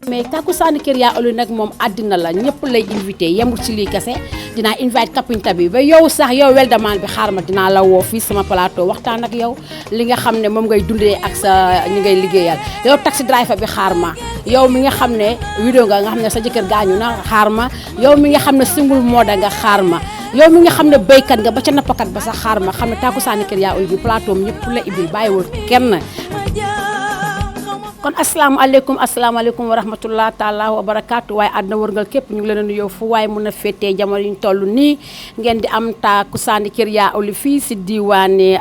mais takkusaani kër yaa olu nag moom àddina la ñëpp lay invité yemul ci lii kese dinaa invite kapinta bi ba yow sax yow weldamaan bi xaar ma dinaa la woo fii sama plateau waxtaan ak yow li nga xam ne moom ngay dundee ak sa ñi ngay liggéeyal yow taxi driver bi xaar ma yow mi nga xam ne vidéo nga xam ne sa jëkkër gaañu na xaar ma yow mi nga xam ne single mother nga xaar ma yow mi nga xam ne béykat nga ba ca nappakat ba sax xaar ma xam ne takkusaani kër yaa olu bi plateau ñëpp la ibil bàyyiwul kenn kon asalaamaaleykum wa rahmatullah taala wa barakaatu waaye àdduna wërngal képp ñu ngi leen a nuyoo fu waaye mun a féetee jamono yi ñu toll nii ngeen di am takkusaani kër yaa olu fii si diwaani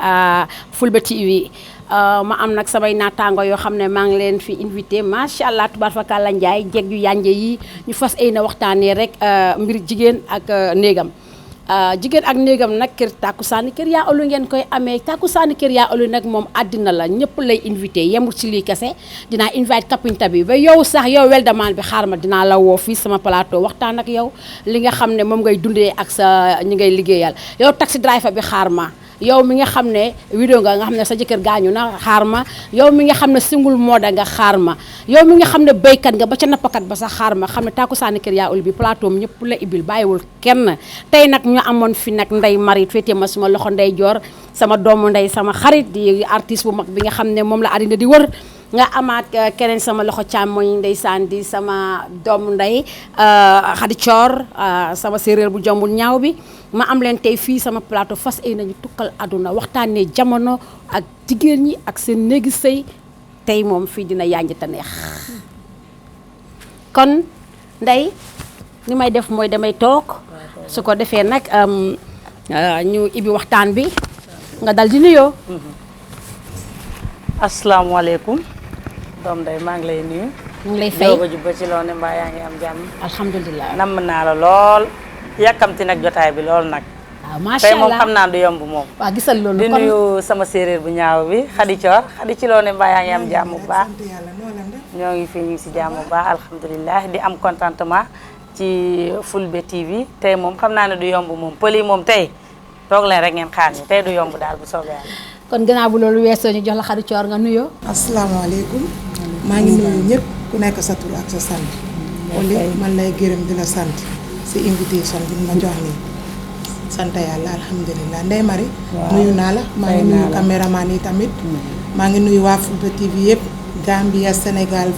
Fulbe TV ma am nag samay naataango yoo xam ne maa ngi leen fi invité macha allah tubaarfakala Njaay jeeg yu yànje yi ñu fas ay na waxtaanee rek mbir jigéen ak néegam jigéen ak néegam nag kër takkusaani kër yaa olu ngeen koy amee takkusaani kër yaa olu nag moom àddina la ñëpp lay invité yemul ci lii kese dinaa invite kapinta bi ba yow sax yow weldamaan bi xaar ma dinaa la woo fii sama plateau waxtaan ak yow li nga xam ne moom ngay dundee ak sa ñi ngay liggéeyal yow taxi driver bi xaar ma yow mi nga xam ne vidéo nga xam ne sa jëkkër gaañu na xaar ma yow mi nga xam ne single mother nga xaar ma yow mi nga xam ne béykat nga ba ca nappakat ba sax xaar ma xam ne takkusaani kër yaa olu bi plateau ñëpp la ibil bàyyiwul kenn tey nag ñu amoon fi nag Ndeye Marie féetee ma suma loxo ndey joor sama doomu ndey sama xarit di artiste bu mag bi nga xam ne moom la àddina di wër nga amaat keneen sama loxo càmmoñ ndeysaan di sama doomu ndey Xadi Coor sama séeréer bu jombul ñaaw bi ma am leen tey fii sama plateau fas ay nañu tukkal àdduna waxtaanee jamono ak jigéen ñi ak seen néegi sëy tey moom fii dina yànj te neex kon Ndey li may def mooy damay toog su ko defee nag ñu ibi waxtaan bi nga dal di nuyoo. asalaamaaleykum doom Ndeye maa ngi lay nuyu. ñu ngi lay fay Jóoba jubba ci loo ne mbaa yaa ngi am jàmm. alhamdulilah namm naa la lool yàkkamti nag jotaay bi lool nag. waaw macha tey moom allah xam naa du yomb moom. waaw gisal loolu di kon nuyu sama séeréer bu ñaaw bi Xadi Coor Xadi ci loo ne mbaa yaa ngi am jàmm bu baax. ñoo ngi fii ñu ngi si jàmm bu baax alhamdulilah di am contentement ci Fulbe TV tey moom xam naa ne du yomb moom pël yi moom tey toog leen rek ngeen xaar ñu tey du yomb daal bu soobee yàlla. kon gannaaw bu loolu weesoo ñu jox la Xadi Coor nga nuyoo. asalaamaaleykum maa ngi nuyu ñëpp ku nekk sa tur ak sa sant. Oli man lay gërëm di la sant si invitation bi ma jox nii sant yàlla alhamdulilah Ndeye Marie. nuyu naa la maa ngi nuyu caméraman yi tamit. maa ngi nuyu waa Fulbe TV yëpp Gambia Sénégal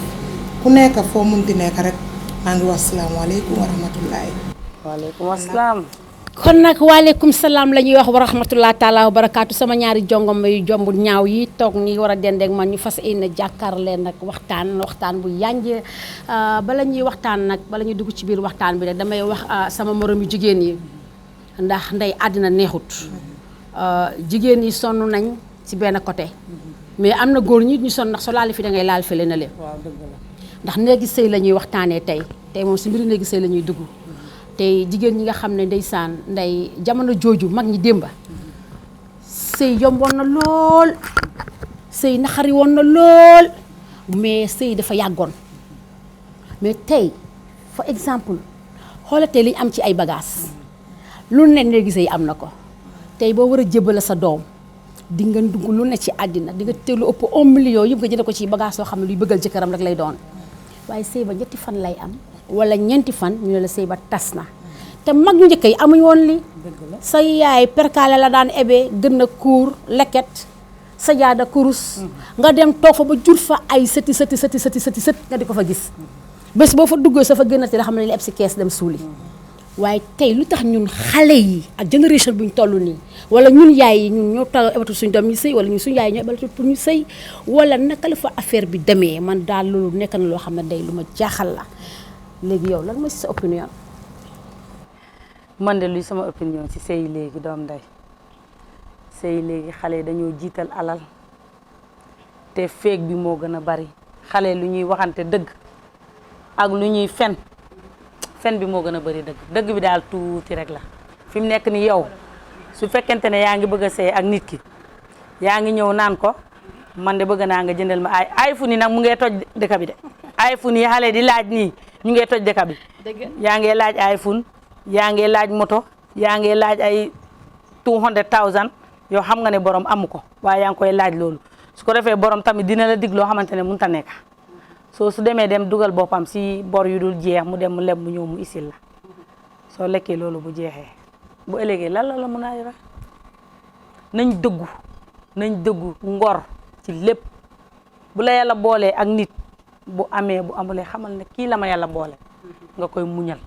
ku nekk foo munti nekk rek maa ngi wax asalaamaaleykum wa rahmatullahi. waaleykum asalaam. kon nag waaleykum salaam la ñuy wax wa rahmatullah taala wa barakaatu sama ñaari jongom yu jomb ñaaw yi toog ni war a dendeek man ñu fas yéene jàkkaarloo nag waxtaan bu yànj bala ñuy waxtaan nag bala ñuy dugg ci biir waxtaan bi rek damay wax sama morom yu jigéen yi ndax Ndey àddina neexut jigéen yi sonn nañ ci benn côté mais am na góor ñi ñu sonn ndax soo laal fi da ngay laal fële na leen ndax néegi sëy la ñuy waxtaanee tey moom si mbiri néegi sëy la ñuy dugg tey jigéen ñi nga xam ne ndeysaan Ndey jamono jooju mag ñi démba sëy yomboon na lool sëy naxari woon na lool mais sëy dafa yàggoon mais tey for exemple xoolatee li ñu am ci ay bagages lu ne néegi sëy am na ko tey boo war a jébale sa doom di nga dugg lu ne ci àddina di nga teg lu ëpp 1 million yëpp nga jënd ko ci bagage yoo xam ne luy bëggal jëkkëram rek lay doon waaye sëy ba ñetti fan lay am wala ñeenti fan ñu ne la sëy ba tas na te mag ñu njëkk yi amuñ woon li sa yaay perkaale la daan ebe gën a kuur leket sa jaada kurus nga dem toog fa ba jur fa ay sët nga di ko fa gis bés boo fa duggee sa fa gënati la xam ne li eb si kees dem suuli waaye tey lu tax ñun xale yi ak génération bu ñu toll nii wala ñun yaay yi ñun ñoo taw ebatu suñu doom ñu sëy wala ñun suñu yaay ñoo ebatu pour ñu sëy wala naka la fa affaire bi demee man daal loolu nekk na loo xam ne day lu ma jaaxal la léegi yow lan mooy sa opinion. man de luy sama opinion ci sëy léegi doom Ndey sëy léegi xale yi dañoo jiital alal te feeg bi moo gën a bari xale lu ñuy waxante dëgg ak lu ñuy fen bi moo gën a bari dëgg bi daal tuuti rek la fi mu nekk ni yow su fekkente ne yaa ngi bëgg a sëy ak nit ki yaa ngi ñëw naan ko man de bëgg naa nga jëndal ma ay iPhone yi nag mu ngee toj dëkk bi de iPhone yi xale di laaj nii ñu ngee toj dëkk bi yaa ngee laaj iPhone yaa ngee laaj moto yaa ngee laaj ay 200,000 yow xam nga ne borom amu ko waaye yaa ngi koy laaj loolu su ko defee borom tamit dina la dig loo xamante ne mënut a nekk soo su demee dem dugal boppam si bor yu dul jeex mu dem mu leb mu ñëw mu isil la soo lekkee loolu bu jeexee bu ëllëgee lan la mun a yore nañ dëggu ngor ci lépp bu la yàlla boolee ak nit bu amee bu amulee xamal ne kii la ma yàlla boole nga koy muñal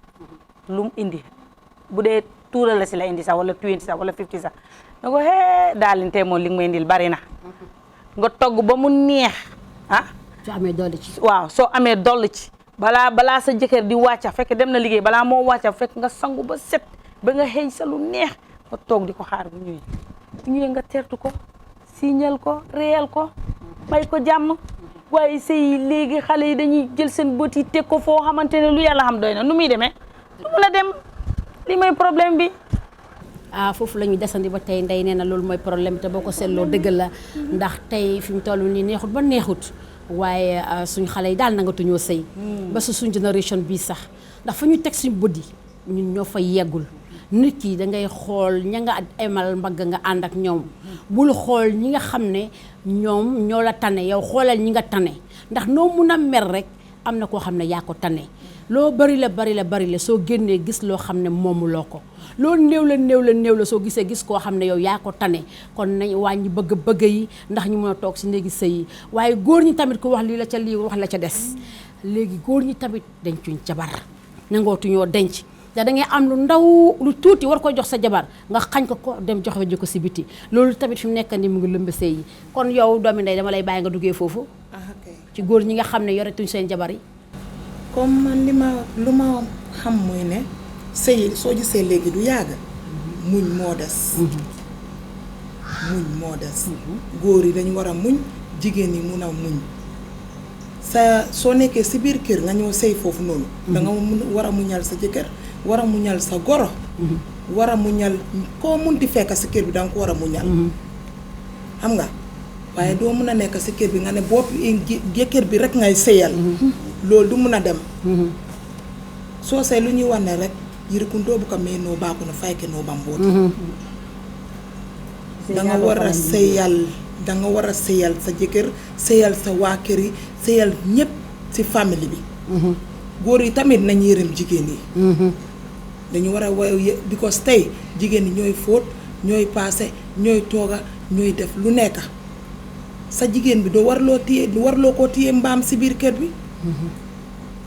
lu mu indi bu dee tuura la si la indi sax wala 20 sax wala 50 sax nga ko daalinte moom li nga may indil bari na nga togg ba mu neex soo amee dolli ci waaw soo amee dolli ci balaa sa jëkkër di wàcca fekk dem na liggéey balaa moo wàcca fekk nga sangu ba set ba nga xëy sa lu neex nga toog di ko xaar bu ñëwee nga tertu ko signal ko réyal ko may ko jàmm waaye sëy léegi xale yi dañuy jël seen bët yi teg ko foo xamante ne lu yàlla xam doy na nu muy demee lu mu la dem li mooy problème bi foofu la ñuy desandi ba tey ndey nee na loolu mooy problème bi te boo ko seetloo dëgg la ndax tey fi mu toll nii neexut ba neexut waaye suñ xale yi daal nangatuñoo sëy ba suñ génération bii sax ndax fa ñu teg suñ bët yi ñun ñoo fa yeggul nit ki da ngay xool ña nga emal mbagg nga ànd ak ñoom bul xool ñi nga xam ne ñoom ñoo la tane yow xoolal ñi nga tane ndax noo mun a mer rek am na koo xam ne yaa ko tane loo bari la soo génnee gis loo xam ne moomuloo ko loo néew la soo gisee gis koo xam ne yow yaa ko tane kon nañ wàññi bëgg yi ndax ñu mën a toog si néegi sëy yi waaye góor ñi tamit ku wax lii la ca lii wax la ca des léegi góor ñi tamit dencuñ jabar nangootuñoo denc da ngay am lu ndaw lu tuuti war ko jox sa jabar nga xañ ko dem joxe ji ko si biti loolu tamit fi mu nekk ni mu ngi lëmb sëy yi kon yow doomi ndey dama lay bàyyi nga duggee foofu ci góor ñi nga xam ne yoretuñ seen jabar yi comme man lu ma xam mooy ne sëy soo gisee léegi du yàgg muñ moo des góor yi dañu war a muñ jigéen yi mun a muñ soo nekkee si biir kër nga ñëw sëy foofu noonu da nga war a muñal sa jëkkër war a muñal sa goro war a muñal koo munti fekk si kër bi danga ko war a muñal xam nga waaye doo mun a nekk si kër bi nga ne bopp jëkkër bi rek ngay sëyal loolu du mun a dem soo sëy lu ñuy wax ne rek yirikun doo bu ko mee noo baaku na fayke noo bambooti danga war a sëyal sa jëkkër sëyal sa waa kër yi sëyal ñëpp ci famille bi góor yi tamit nañ yërëm jigéen yi dañu war a because tey jigéen yi ñooy fóot ñooy paase ñooy tooga ñooy def lu nekk sa jigéen bi doo warloo koo téye mbaam ci biir kër bi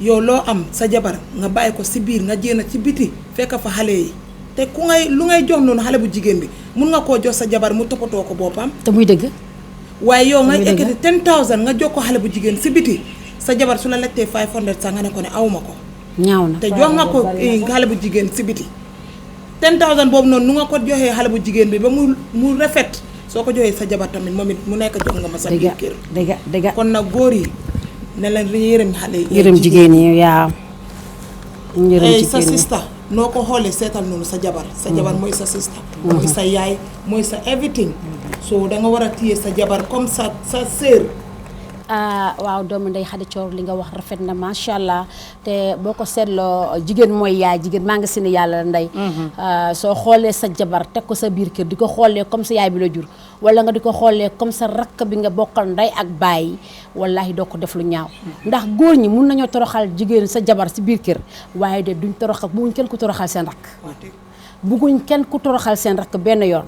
yow loo am sa jabar nga bàyyi ko ci biir nga jéem ci biti fekk fa xale yi te lu ngay jox noonu xale bu jigéen bi mun nga koo jox sa jabar mu toppatoo ko boppam te muy dëgg waaye yow nga ekkati 10,000 nga jox ko xale bu jigéen ci biti sa jabar su la lettee 500 sax nga ne ko ne awma ko ñaaw na te jox nga ko xale bu jigéen ci biti 10,000 boobu noonu nu nga ko joxee xale bu jigéen bi ba mu rafet soo ko joxee sa jabar tamit moom it mu nekk jox nga ma sa biir kër dëgg kon nag góor yi ne leen yërëm xale yi yërëm jigéen yi yaa sa sista noo ko xoolee seetal noonu sa jabar mooy sa sista mooy sa yaay mooy sa everything so da nga war a téye sa jabar comme sa sœur waaw doomu ndey Xadi Coor li nga wax rafet na macha allah te boo ko seetloo jigéen mooy yaay jigéen maa ngi si ne yàlla ndey soo xoolee sa jabar teg ko sa biir kër di ko xoolee comme sa yaay bi la jur wala nga di ko xoolee comme sa rakk bi nga bokkal ndey ak baay wallahi doo ko def lu ñaaw ndax góor ñi mun nañoo toroxal jigéen sa jabar si biir kër waaye de duñ toroxal bugguñ kenn ku toroxal seen rakk bugguñ kenn ku toroxal seen rakk benn yoon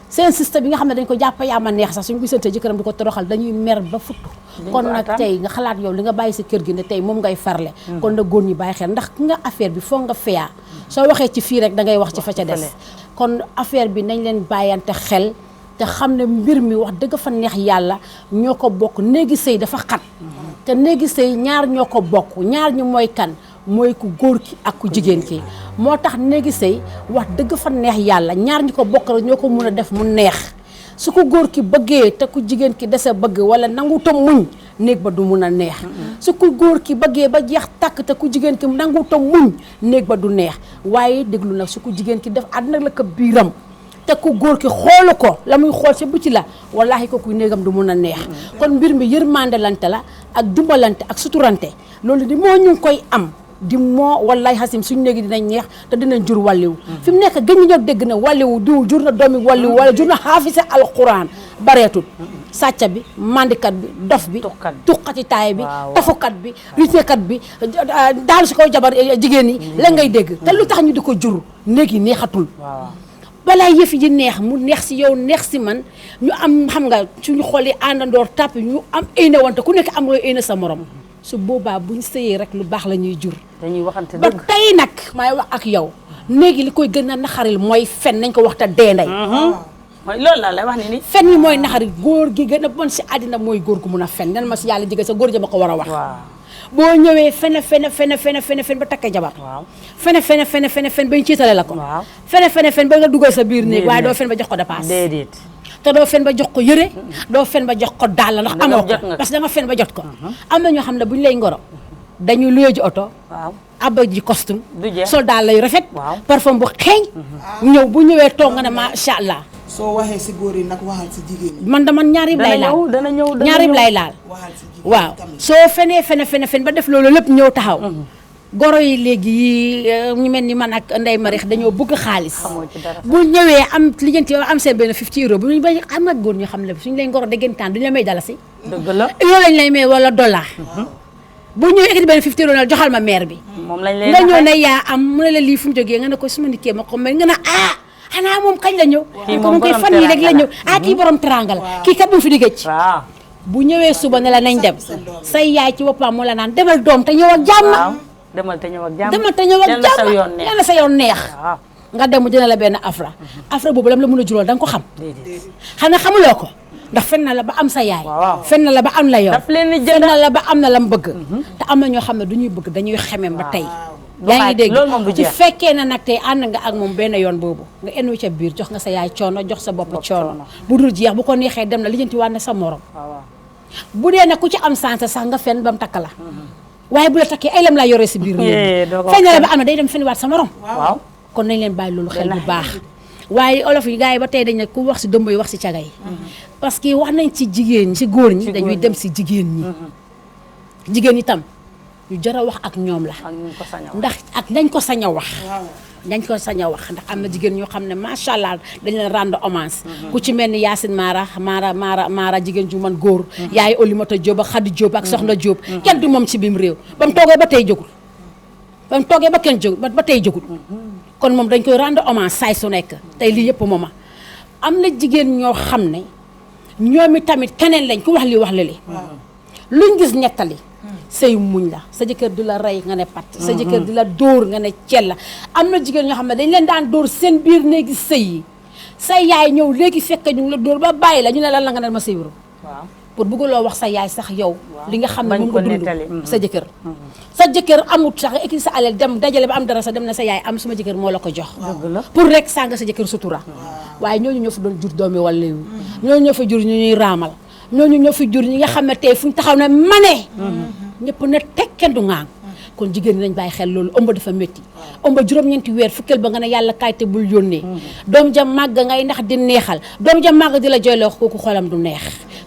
seen système bi nga xam ne dañ ko jàpp yaa ma neex sax suñu gisante jëkkëram di ko toroxal dañuy mer ba fukk kon nag tey nga xalaat yow li nga bàyyi sa kër gi ne tey moom ngay farle kon nag góor ñi bàyyi xel ndax ki nga affaire bi foog nga feyaa soo waxee ci fii rek da ngay wax ci fa ca des kon affaire bi nañ leen bàyyante xel te xam ne mbir mi wax dëgg fa neex yàlla ñoo ko bokk néegi sëy dafa xat te néegi sëy ñaar ñoo ko bokk ñaar ñi mooy kan mooy ku góor ki ak ku jigéen ki moo tax néegi sëy wax dëgg fa neex yàlla ñaar ñi ko bokk rek ñoo ko mun a def mu neex su ko góor ki bëggee te ku jigéen ki dese bëgg wala nangu tam muñ néeg ba du mun a neex su ko góor ki bëggee ba jeex tàkk te ku jigéen ki nangu tam muñ néeg ba du neex waaye déglu nag su ko jigéen ki def àddina la ko biiram te ku góor ki xoolu ko la muy xool sa biti la wallahi ko ku néegam du mun a neex kon mbir mi yërmandelante la ak dimbalante ak suturante loolu di moo ñu ngi koy am di moo wallaay xasim suñu néegi dinañ neex te dinañ jur wàlliwu fi mu nekk gën ñu ñoo dégg na wàlliwu diw jur na doomi wàlliwu wala jur na xaafise alquran bareetul sàcca bi mandikat bi dof bi tuqati taay bi tafukat bi ritekat bi daal si kaw jabar jigéen yi la ngay dégg te lu tax ñu di ko jur néegi neexatul balaa yëf yi neex mu neex si yow neex si man ñu am xam nga suñu xol yi àndandoor tàpp ñu am éyna wante ku nekk am nga éyna sa morom su boobaa buñ sëyee rek lu baax la ñuy jur dañuy waxante ba dëgg tey nag maay wax ak yow léegi li koy gën a naxaril mooy fen nañ ko wax te dee ndey mooy loolu laa lay wax ni fen yi mooy naxari góor gi gën a bon si àddina mooy góor gu mun a fen nan ma si yàlla jege sa góor ja ma ko war a wax boo ñëwee fen ba takkee jabar fen bañ ciitale la ko fen ba nga dugal sa biir néeg waaye doo fen ba jox ko dépasse déedéet te doo fen ba jox ko yëre doo fen ba jox ko dàll ndax amoo ko parce que da nga fen ba jot ko am na ñoo xam ne bu ñu lay ngoro dañuy luye ji oto abba ji costume soldat lay rafet parfum bu xeeñ ñëw bu ñëwee toog nga ne macha allah soo waxee si góor yi nag waxal si jigéen ñi man dama ñaari lay laal dana ñëw ñaari lay laal waxal si jigéen waaw soo fen ba def loolu lépp ñëw taxaw goro yi léegi yi ñu mel ni man ak Ndeye Marix dañoo bëgg xaalis bu ñëwee am lijjanti am seen benn 50 euros bu ñu ba am na góor ñu xam ne suñu lay ngoro déggantaan duñu la may dalasi dëgg la euro lañ lay may wala dollar bu ñëwee ekkati benn 50 euros joxal ma maire bi moom lañ lay nga ñëw ne yaa am mu ne la lii fu mu jógee nga ne ko su ma ndikkee ma ko may nga ne xanaa moom kañ la ñëw ko moom koy fan yi rek la ñëw kii borom teranga la kii kat bu fi di gëj bu ñëwee suba ne la nañ dem say yaay ci boppam moo la naan demal doom te ñëw ak jàmm demal te ñëw ak jàmm demal te ñëw ak jàmm yal na sa yoon neex nga dem dina la benn afra boobu lam la mën a juróol da nga ko xam xanaa xamuloo ko ndax fen na la ba am sa yaay fen na la ba am la yow fen na la ba am na lam bëgg te am na ñoo xam ne du ñuy bëgg dañuy xemem ba tey yaa ngi dégg ci fekkee na nag tey ànd nga ak moom benn yoon boobu nga enu ca biir jox nga sa yaay coono jox sa bopp coono bu dul jeex bu ko neexee dem na lijjanti waat na sa morom bu dee nag ku ci am sens sax nga fen ba mu takk la waaye bu la takkee ay lam laa yoree si biir nii fen na la ba am na day dem fen waat sa morom kon nañ leen bàyyi loolu xel bu baax waaye olof yi gars yi ba tey dañ ne ku wax si dëmb yi wax si caga yi parce que wax nañ ci jigéen ñi si góor ñi dañuy dem si jigéen ñi jigéen ñi tam ñu jar a wax ak ñoom la ndax ak dañ ko sañ a wax dañ ko sañ a wax ndax am na jigéen ñoo xam ne macha allah dañ leen rendre hommage ku ci mel ni Yacine Mara jigéen ju man góor yaay Olimata Diop ak Khady Diop ak Soxna Diop kenn du moom ci biim réew ba mu toogee ba tey jógul ba mu toogee ba kenn jógul ba tey jógul kon moom dañ koy rendre hommage saay su nekk tey lii yëpp mooma am na jigéen ñoo xam ne ñoom i tamit keneen lañ ku wax li wax lali luñ gis nettali sëy muñ la sa jëkkër di la rey nga ne pat sa jëkkër di la dóor nga ne cella am na jigéen ñoo xam ne dañ leen daan dóor seen biir néegi sëy yi sa yaay ñëw léegi fekk ñu la dóor ba bàyyi la ñu ne lan la nga ne ma sëyru pour bëggloo wax sa yaay sax yow li nga xam ne moom nga dund sa jëkkër amut sax écrit sa alal dem dajale ba am dara sa dem na sa yaay am suma jëkkër moo la ko jox pour rek sànga sa jëkkër sutura waaye ñooñu ñoo fi doon jur doomi walla yu ñooñu ñoo fi jur ñu ñuy raamal ñooñu ñoo fi jur ñi nga xam ne tey fu ñu taxaw ne mane ñëpp ne teg kenn du ŋaang kon jigéen ñi nañ bàyyi xel loolu ëmb dafa métti ëmb juróom-ñeenti weer fukkeel ba nga ne yàlla kaay te bul yónnee doom ja màgg ngay ndax di neexal doom ja màgg di la jooyloo kooku xolam du neex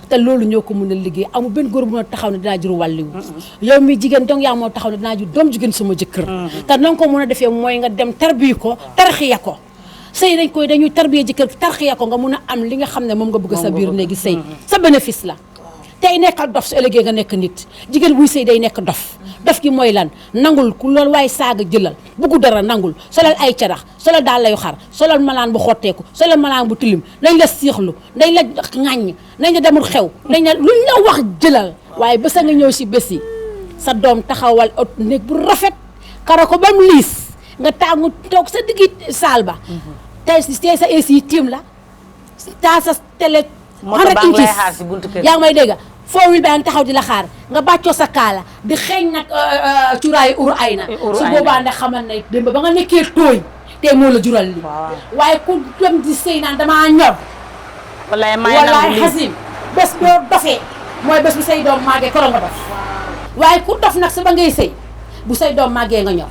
te loolu ñoo ko mën a liggéey amul benn góor bu mën a taxaw ne dinaa jur wàlliwu yow mi jigéen donc yaa moo taxaw ne dinaa jur doom jigéen sama jëkkër te nanga ko mën a defee mooy nga dem tarbiya ko tarxiya ko sëy dañuy tarbiya jëkkër tarxiya ko nga mun a am li nga xam ne moom nga bëgg sa biir néegi sëy sa bénéfice la tey nekkal dof su ëllëgee nga nekk nit jigéen buy sëy day nekk dof gi mooy lan nangul ku loolu waaye saaga jëlal buggu dara nangul solal ay carax solal daal layu xar solal malaan bu xotteeku solal malaan bu tilim nañ la siixlu nañ la ŋàññ nañ la demul xew nañ la luñ la wax jëlal waaye bés a nga ñëw si bés yi sa doom taxawal néeg bu rafet kara ko ba mu liis nga tàngu toog sa diggi saal ba tey sa AC yi tiim la taa sa télé 100 inches yaa ngi may dégg foo wil ba taxaw di la xaar nga bàccoo sa kaala di xeeñ nag cuuraayu ur ay na su boobaa ndax xamal ne démb ba nga nekkee tooy te moo la jural li waaye ku dem di sëy naan damaa ñor wallaay xasim bés boo dofee mooy bés bu say doom màggee koro nga dof waaye ku dof nag sa ba ngay sëy bu say doom màggee nga ñor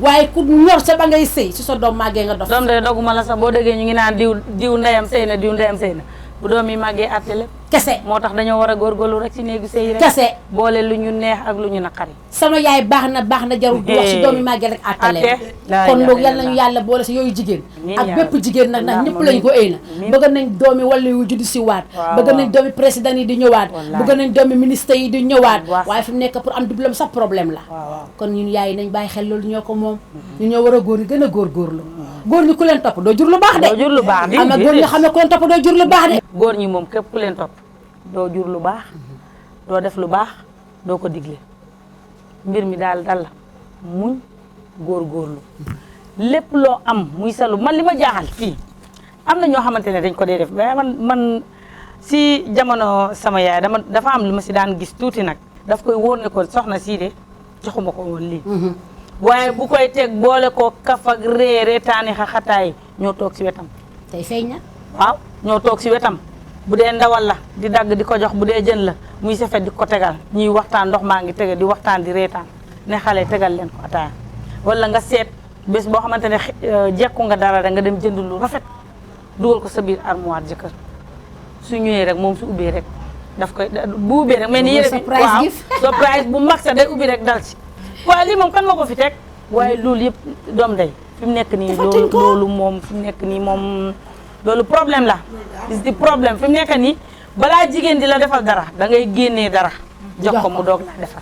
waaye ku ñor sa ba ngay sëy si sa doom màggee nga dof doom de doguma la sax boo déggee ñu ngi naan diw ndeyam sëy na diw ndeyam sëy na bu doom yi màggee àtte lépp kese moo tax dañoo war a góorgóorlu rek ci néegu sëy rek kese boole lu ñu neex ak lu ñu naqari sama yaay baax na jarul di wax si doomi màggee rek àttalee kon loolu yal nañu yàlla boole si yooyu jigéen ak bépp jigéen nag ndax ñëpp lañu ko éy na bëgg nañ doomi wàllu yu juddi si waat bëgg nañ doomi président yi di ñëwaat bëgg nañ doomi ministre yi di ñëwaat waaye fi mu nekk pour am diplôme sax problème la kon ñun yaay nañ bàyyi xel loolu ñoo ko moom ñu ñoo war a góor ñi gën a góorgóorlu góor ñi ku leen topp doo jur lu baax de doo jur lu baax am na góor ñi xam ne ku leen topp doo jur lu baax de góor ñi moom képp ku leen topp doo jur lu baax doo def lu baax doo ko digle mbir mi daal la muñ góorgóorlu lépp loo am muy salu man li ma jaaxal fii am na ñoo xamante ne dañ ko dee def mais man si jamono sama yaay dafa am lu ma si daan gis tuuti nag daf koy wóor ne ko soxna sii de joxuma ko woon lii waaye bu koy teg boole ko kaf ak reetaani xaxataay ñoo toog si wetam tey feeñ na waaw ñoo toog si wetam bu dee ndawal la di dagg di ko jox bu dee jën la muy safet di ko tegal ñuy waxtaan ndox maa ngi tege di waxtaan di reetaan ne xale tegal leen ko ataaya wala nga seet bés boo xamante ne jekku nga dara da nga dem jënd lu rafet dugal ko sa biir armoire jëkkër su ñëwee rek moom su ubbee rek daf koy bu ubbee rek mais ni yére bi waaw surprise bu mag sa day ubbi rek dal ci waaye lii moom kan ma ko fi teg waaye loolu yëpp doom day fi mu nekk nii loolu moom fi mu nekk nii moom loolu problème la is di problème fi mu nekk nii balaa jigéen di la defal dara da ngay génnee dara jox ko mu doog laa defal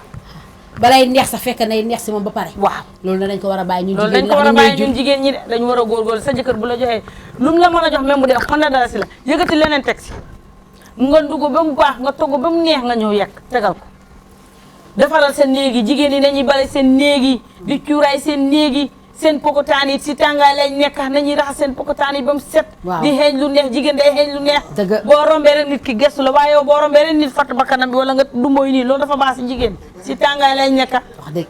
balay neex sa fekk nay neex si moom ba pare waaw loolu dañ ko war a bàyyi ñun loolu dañ ko war a bàyyi ñun jigéen ñi de dañu war a góorgóorlu sa jëkkër bu la joxee lu mu la mën a jox même bu dee xon na dara si la yëkkati leneen teg si nga dugg ba mu baax nga togg ba mu neex nga ñëw yekk tegal ko defaral seen néegi jigéen ñi nañuy bale seen néegi di cuuraay seen néegi seen pokotaan yi si tàngaay lañ nekk nañuy raxas seen pokotaan yi ba mu set di xeeñ lu neex jigéen day xeeñ lu neex boo rombee rek nit ki gestu la waaye yow boo rombee rek nit fatt bakkanam bi wala nga dumboy nii loolu dafa baax si jigéen si tàngaay lañ nekk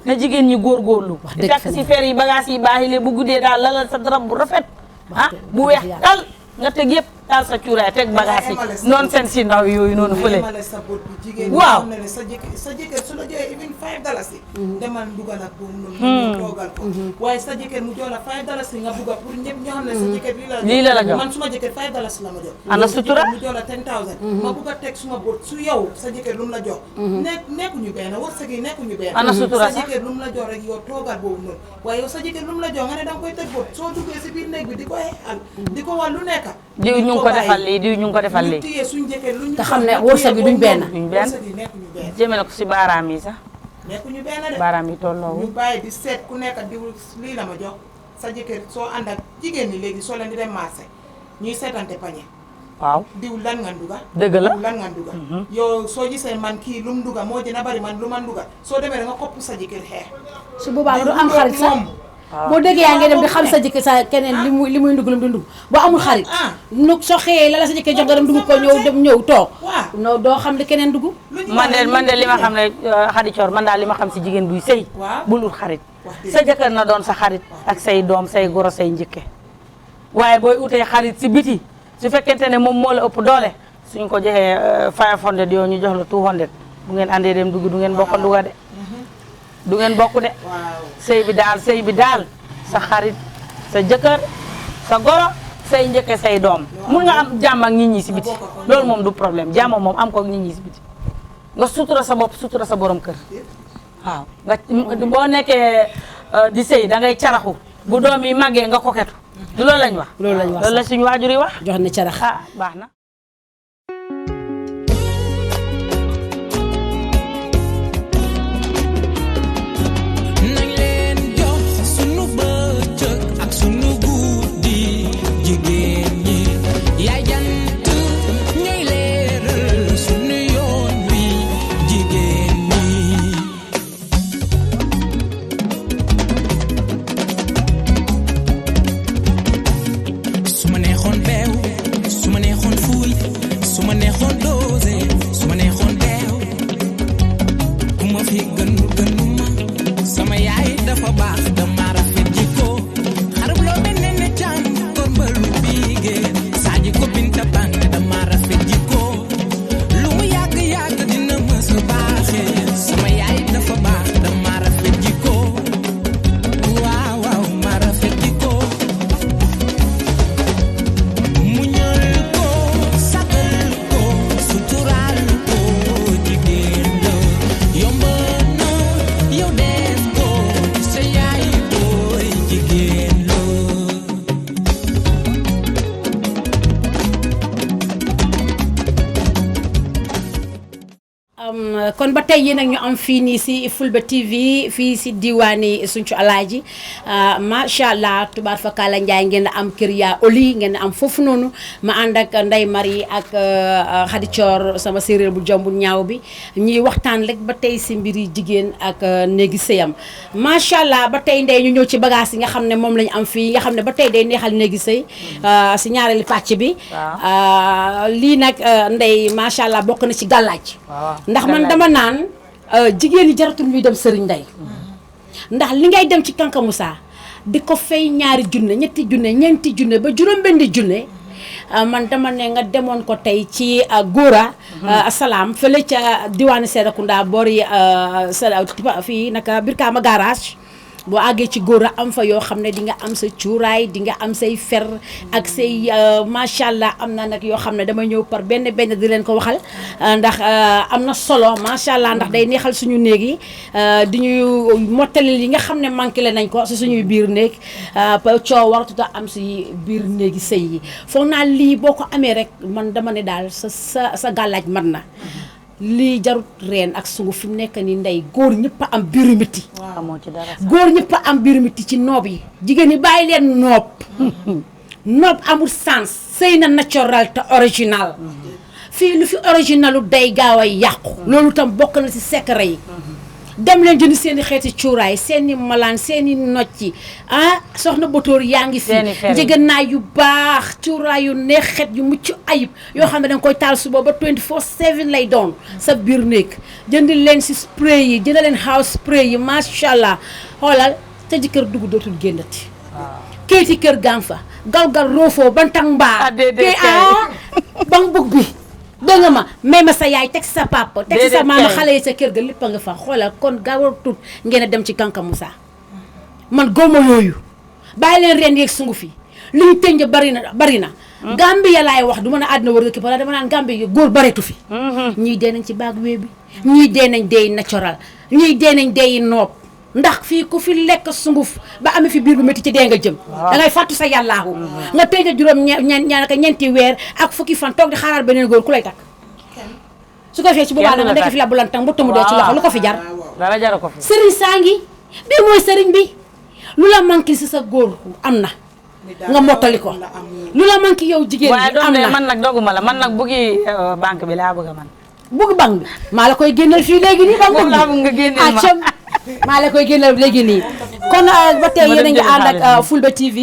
na jigéen ñi góorgóorlu di takk si fer yi bagage yi baax yi bu guddee daal lalal sa darab bu rafet bu weex tal nga teg yëpp taal sa cuuraay teg bagage yi noonu seen si ndaw yooyu noonu fële waaw sa jëkkër su la joxee even $5 demal dugal ak boobu noonu toogal ko waaye sa jëkkër mu jox la $5 nga bugga pour ñëpp ñoo xam ne sa jëkkër lii la jox man suma jëkkër $5 la ma jox ana sutura mu jox la 10,000 ma bugga teg suma bët su yow sa jëkkër lu mu la jox nekkuñu benn wërsëg yi nekkuñu benn ana sutura sa jëkkër lu mu la jox rek yow toogal boobu noonu waaye yow sa jëkkër lu mu la jox nga ne danga koy teg bët soo duggee si biir néeg bi di ko xeexal di ko wax lu nekk diw ñu ngi ko defal lii diw ñu ngi ko defal lii te xam ne wërsëg yi duñ benn jëmale ko si baaraam yi sax nekkuñu benn de baaraam yi tolloo ñu bàyyi di seet ku nekk diw lii la ma jox sa jëkkër soo ànd ak jigéen ñi léegi soo leen di dem marché ñuy seetante pañe waaw diw lan nga nduga dëgg la diw lan nga nduga yow soo gisee man kii lu mu nduga moo gën a bari man lu ma nduga soo demee da nga kopp sa jëkkër xeex su boobaa du am xarit sax boo déggee yaa ngi dem di xam sa jëkkër sa keneen li muy ndugg lu mu di ndugg boo amul xarit nu soo xëyee la sa jëkkër jox nga dem dugg ko ñëw toog no doo xam li keneen dugg man de li ma xam ne Khady Thior man daal li ma xam si jigéen buy sëy bul ut xarit sa jëkkër na doon sa xarit ak say doom say goro say njëkke waaye booy utee xarit si biti su fekkente ne moom moo la ëpp doole suñ ko joxee 500 yoo ñu jox la 200 bu ngeen àndee dem dugg du ngeen bokk nduga de du ngeen bokk de sëy bi daal sa xarit sa jëkkër sa goro say njëkke say doom mun nga am jàmm ak nit ñi si biti loolu moom du problème jàmm moom am ko ak nit ñi si biti nga sutura sa bopp sutura sa borom kër waaw nga boo nekkee di sëy da ngay caraxu bu doom yi màggee nga koketu du loolu lañ wax loolu la suñu waajur yi wax jox na carax baax na su ma neexoon kon ba tey yéen ak ñu am fii nii si Fulbe TV fii si diwaani Sinthiou Alaaji macha allah tubaar fakala Njaay ngeen am kër yaa Oli ngeen am foofu noonu ma ànd ak Ndeye Marie ak Khady Thior sama séeréer bu jombul ñaaw bi ñuy waxtaan rek ba tey si mbiri jigéen ak néegi sëyam macha allah ba tey ndey ñu ñëw ci bagage yi nga xam ne moom lañu am fii nga xam ne ba tey day neexal néegi sëy si ñaareelu pàcc bi lii nag ndey macha allah bokk na ci gàllaaj ndax man dama naan jigéen ñi jaratul ñuy dem sëriñ ndey ndax li ngay dem ci Kanka Moussa di ko fay 2 junne 3 junne 4 junne ba juróom-benn junne man dama ne nga demoon ko tey ci Gora Salaam fële ca diwaanu Serekunda boori fii naka Birkama garage boo àggee ci Gora am fa yoo xam ne di nga am sa cuuraay di nga am say fer ak say macha allah am na nag yoo xam ne dama ñëw par benn di leen ko waxal ndax am na solo macha allah ndax day neexal suñu néeg yi di ñuy mottali yi nga xam ne manqué le nañ ko si suñuy biir néeg coow waratuta am si biir néegi sëy yi foog naa lii boo ko amee rek man dama ne daal sa gàllaaj mat na lii jarut reen ak sungu fi mu nekk ni ndey góor ñëpp a am biiru métti góor ñëpp a am biiru métti ci noob yi jigéen ñi bàyyi leen noob noob amul sens sëy na naturel te original fii lu fi originalu day gaaw a yàqu loolu tam bokk na ci secret yi dem leen jënd seen i xeeti cuuraay seen i malaan seen i nocci soxna Botoor yaa ngi fi njëgënaay yu baax cuuraay yu neex xet yu mucc ayib yoo xam ne danga koy taal suba ba 24/7 lay doon sa biir néeg jënd leen si spray yi jënd leen house spray yi macha allah xoolal te ji kër dugg dootul génnati kéyti kër gang fa galgal roofoo bantang mbaa bang bug bi dégg nga ma may ma sa yaay teg sa papa teg sa maama xale yi sa kër ga lépp a nga fa xoolal kon gaaw tut ngeen a dem ci Kanka Moussa man góoma yooyu bàyyi leen reen yeeg sungu fi li ñu tënj bari na Gambia laay wax du mën a àddina war nga ki parce que dama naan Gambia góor bareetu fi ñii dee nañ ci baag wee bi ñii dee nañ dee natural ñii dee nañ dee noob ndax fii ku fi lekk sunguf ba amee fi biir bu métti ci dee nga jëm da ngay fàttu sa yàllaahu nga tëj a juróom ñeenti weer ak fukki fan toog di xaaraat beneen góor ku lay takk su ko fee ci boobaa nga nekk fi la bu lantang ba tëmu dee ci loxo lu ko fi jar dara jar ko fi sëriñ saa ngi bii mooy sëriñ bi lu la manqué si sa góor am na nga mottali ko lu la manqué yow jigéen bi am na man nag doguma la man nag buggi banque bi laa bëgg a man bugg banque bi maa la koy génneel fii léegi nii banque bi laa bëgg nga génneel ma maa la koy génneel léegi nii kon ba tey yéen a ngi ànd ak Fulbe TV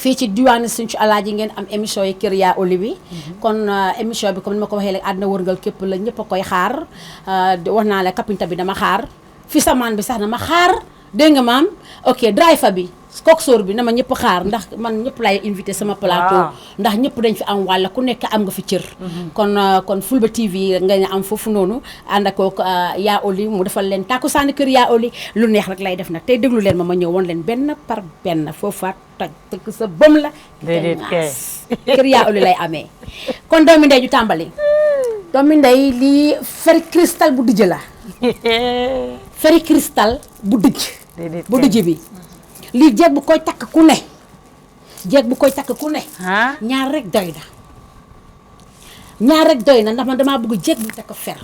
fii ci diwaanu Sinthiou Alaaji ngeen am émission yi kër yaa Oli bi kon émission bi comme ni ma ko waxee léegi àddina wërngal képp la ñëpp a koy xaar wax naa la kapinta bi dama xaar fi samaan bi sax dama xaar dégg nga maam ok driver bi coxeur bi na ma ñëpp xaar ndax man ñëpp lay invité sama plateau ndax ñëpp dañ fi am wàlla ku nekk am nga fi cër kon Fulbe TV nga am foofu noonu ànd ak yaa Oli mu defal leen tàkkusaani kër yaa Oli lu neex rek lay def nag tey déglu leen ma ñëw woon leen benn par benn foofaat toj tëkk sa bëm la kër yaa Oli lay amee kon doomi ndey ju tàmbali doomi ndey lii feri cristal bu dijj la feri cristal bu dijj bi lii jeeg bu koy takk ku ne ñaar rek doy na ndax man damaa bëgg jeeg bu takk fer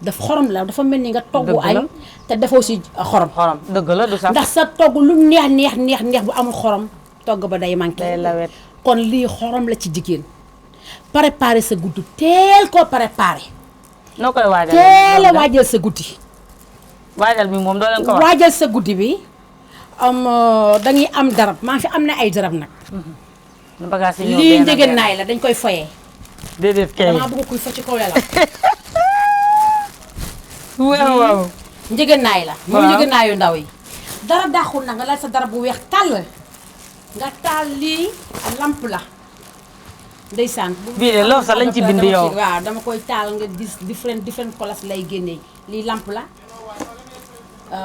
dafa xorom la dafa mel ni nga togg añ te defoo si xorom dëgg la du sax ndax sa togg lu neex bu amul xorom togg ba day manqué kon lii xorom la ci jigéen préparer sa guddi teel koo préparer noo koy waajal teel a waajal sa guddi waajal bi moom doo leen ko wax waajal sa guddi bi dañuy am darab maa ngi fi am na ay darab nag lii njëgënaay la dañ koy foyee déedéet kay damaa bëgg kuy fa ci kaw la waaw njëgënaay la moom njëgënaayu ndaw yi dara dàqul na nga lal sa darab bu weex tàll nga taal lii lamp la ndeysaan bii de loolu sax lañ ci bind yow waaw dama koy taal nga gis different colas lay génnee lii lamp la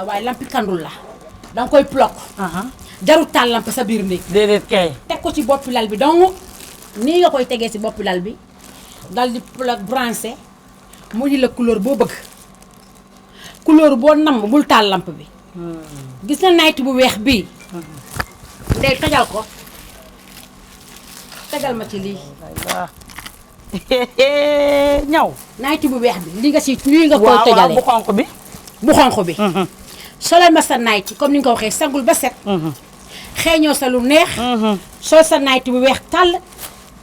waaye lampi kandul la danga koy plok jarut taal lamp sa biir néeg déedéet kay teg ko ci boppi lal bi donc nii nga koy tegee ci boppi lal bi dal di plok branché mu di la couleur boo bëgg couleur boo namm bul taal lamp bi gis na nayti bu weex bii ndey tojal ko tegal ma ci lii ñaw. nayti bu weex bi li nga si lii nga koy waaw waaw tëjalee bu xonq bi. bu xonq bi solal ma sa nayti comme ni nga ko waxee sangul ba set xeeñoo sa lu neex sol sa nayti bu weex tàll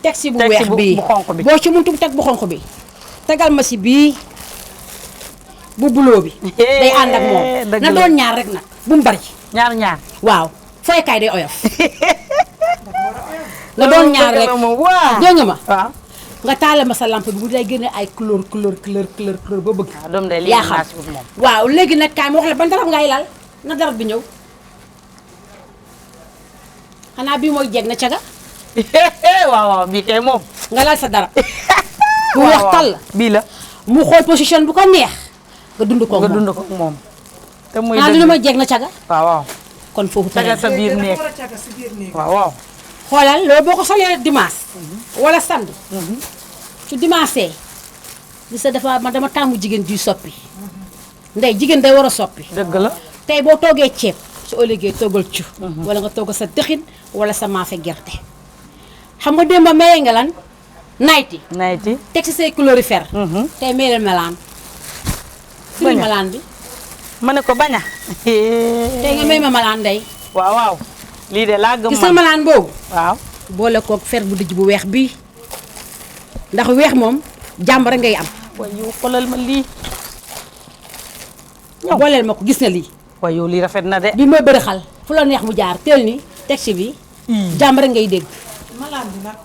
teg si bu Teg si weex bu- bii bu xonq bi. boo ci muntu teg bu xonq bi tegal ma si bii bu buloo bi day ànd ak moom dëgg na la. doon ñaar rek nag bu mu bari ñaar. waaw fooykaay day oyof nga doon ñaar rek waaw. dégg nga ma waaw. nga taale ma sa lampe bi bu day génne ay couleur ba bëgg waaw doom day lii yaa xam naa si moom. waaw léegi nag kaay ma wax la ban darab ngay lal na darab bi ñëw xanaa bii mooy jeeg na caga waaw bii kay moom. nga lal sa darab bu waaw, weex waaw. tàll bii la. mu xool position bu ko neex nga dund ko nga moom dund ko moom. te muy xanaa dëgg. dina ma jeeg na caga waaw waaw. kon foofu tegal sa biir néeg. war a caga si biir néeg. waaw waaw. xoolal loolu boo ko solee dimanche wala samedi su dimanche gis nga dafa man dama tàmmu jigéen juy soppi ndey jigéen day war a soppi dëgg la. tey boo toogee ceeb su ëllëgee toggal cu wala nga toggal sa dëxin wala sa maafe gerte xam nga démb maye nga lan nayti nayti. teg si say calorifère tey may leen melaan firil Baña. melaan bi ma ne ko baña. tey nga may ma melaan ndey waaw waaw. lii de laa gëm gis nga man. melaan boobu waaw. boole koog fer bu dijj bu weex bii ndax weex moom jàmm rek ngay am waaye yow xoolal ma lii. booleel ma ko gis na lii waaye yow lii rafet na de. bi mooy bërëxal fu la neex mu jaar teel ni texte bi jàmm rek ngay dégg malaan bi nag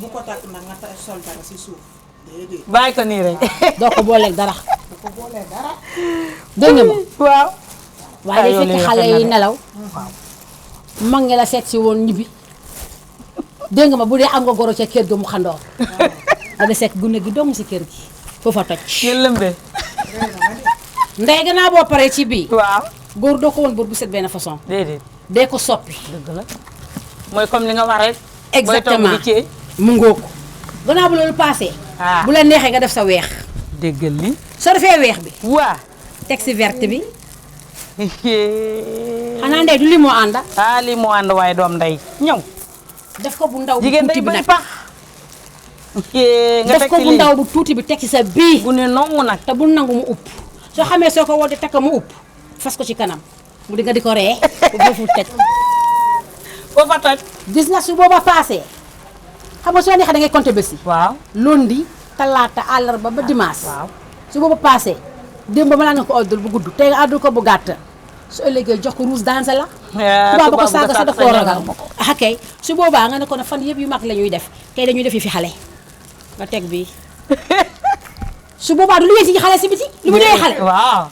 bu ko takk nag nga tay sol dara si suuf déedéet bàyyi ko nii rek. doo ko booleeg dara bu ko boolee dara. dégg nga ma waaw. waaye day yow fekk lii xale rafet na yi de. nelaw mag ngi la seet si woon ñibbi dégg nga ma bu dee am nga goro ca kër ga mu xandoor nga de sekk gune gi dong si kër gi foofa toj ngeen lëmbee. ndey gannaaw boo paree ci bii waaw. góor doo ko woon bër bu set benn façon déedéet. dee ko soppi dëgg la. mooy comme li nga wax rek. exactement booy togg di ceey. mu ngoo ko gannaaw bu loolu paasee Ah. bu la neexee nga def sa weex déggal li. soo defee weex bi waa. teg si verte bi xanaa ndey du li moo ànda ah lii moo ànd waaye doom ndey ñëw. def ko bu ndaw bu jigéen day tuuti bi bëri nag pax. nga def teg ko ci bu lii. ndaw bu tuuti bi teg ci sa bii bu ne nongu nag. te bu nangu mu upp soo xamee soo ko wootee takk mu upp fas ko ci kanam mu di nga di ko ree bu foofu tëj foofa toj. gis nga su booba paasee xam nga soo neexee da ngay compter bés yi waaw. lundi talaata àllarba ba dimanche waaw. su booba paasee démb ba ma laa nga ko oddul bu gudd tey nga àddul ko bu gàtt su ëllëgee jox ko rouge dansé la tubaab ba ko saaga sa da koo ragal ah kay su boobaa nga ne ko ne fan yëpp yu mag la ñuy def tey dañuy def yi fi xale nga teg bii su boobaa du lu yee si xale si biti lu mu dee xale waaw.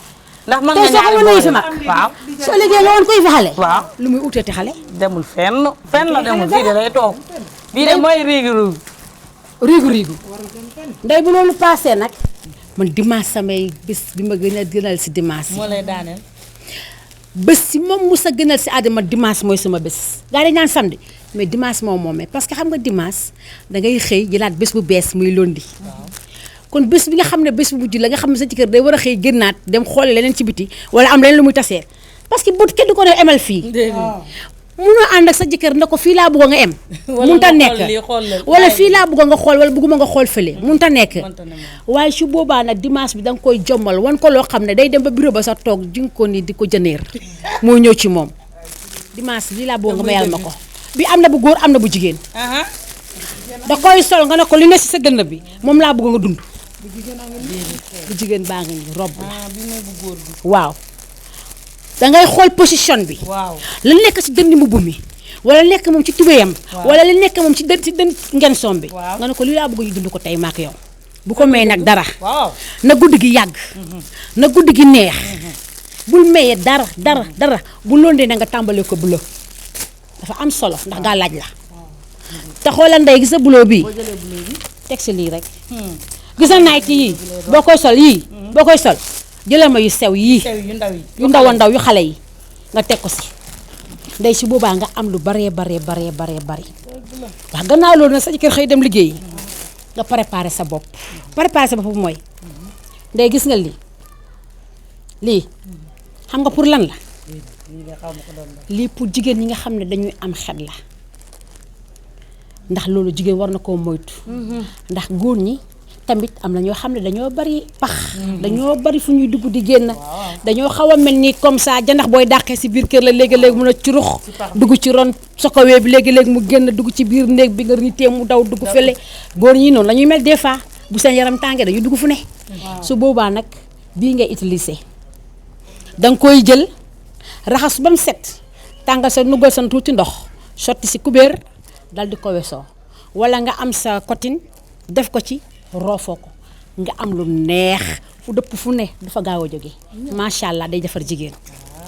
ndax mën tey nga soo ko ñaari mënee boole. fi mag waaw. su ëllëgee nga woon koy fi xale waaw. lu muy uteeti xale demul fenn. fenn la demul fii de lay toog. bii de mooy riigi ruug. riigu ndey bu loolu paasee nag man dimanche samay bés bi ma gënal si dimanche moo lay daaneel. bés si moom mu sa gënal si àddina dimanche mooy sama bés gaa dañ naan samedi mais dimanche moom moomee parce que xam nga dimanche dangay xëy jëlaat bés bu bees muy lundi kon bés bi nga xam ne bés bu mujj la nga xam ne sa jëkkër day war a xëy génnaat dem xoole leneen ci biti wala am leneen lu muy taseel parce que bu kenn du ko ne emal fii munoo ànd ak sa jëkkër ne ko fii laa bëgg nga em munta nekk wala fii laa bëgg nga xool wala bëgguma nga xool fële munta nekk waaye su boobaa nag dimanche bi da nga koy jommal wan ko loo xam ne day dem ba bureau ba sa toog ji nga ko ni di ko jëneer moo ñëw ci moom dimanche lii laa bëgg nga mayal ma ko bi am na bu góor am na bu jigéen da koy sol nga ne ko li ne si sa gënn bi moom laa bëgg nga dund bu jigéen baa nga ñu robb waaw dangay xool position bi waaw. la nekk si dënd mbubb mi wala nekk moom ci tubéyam wala li nekk moom ci dën ngeen som bi Waaw. nga ne ko lii laa bëgg ñu dund ko tey maak yow bu ko may nag dara waaw. na guddi gi yàgg na guddi gi neex bul mayee dara bu londee na nga tàmbalee ko bulo dafa am solo ndax gaa laaj la te xoolal ndey gis sa bulo bii teg si lii rek gis na nayti yii boo koy sol jëlal ma yu sew yii yu ndaw yi. yu ndaw a ndaw yu xale yi nga teg ko si ndey si boobaa nga am lu baree bari wax gannaaw loolu nag sa jëkkër xëy dem liggéeyi nga préparé sa bopp mooy ndey gis nga lii xam nga pour lan la lii pour jigéen ñi nga xam ne dañuy am xet la ndax loolu jigéen war na koo moytu ndax góor ñi tamit am na ñoo xam ne dañoo bari pax dañoo bari fu ñuy dugg di génn dañoo xaw a mel ni comme ça janax booy dàqee si biir kër la léegi-léegi mun a curux dugg ci ron sokowee bi léegi-léegi mu génn dugg ci biir néeg bi nga ritee mu daw dugg fële góor ñi noonu la ñuy mel des fois bu seen yaram tàngee dañuy dugg fu ne su boobaa nag bii ngay utiliser danga koy jël raxas ba mu set tàngal sa nugal sa tuuti ndox sotti si kubéer dal di ko wesoo wala nga am sa cotine def ko ci roofoo ko nga am lu neex fu dëpp fu ne dafa gaaw a jóge macha allah day defar jigéen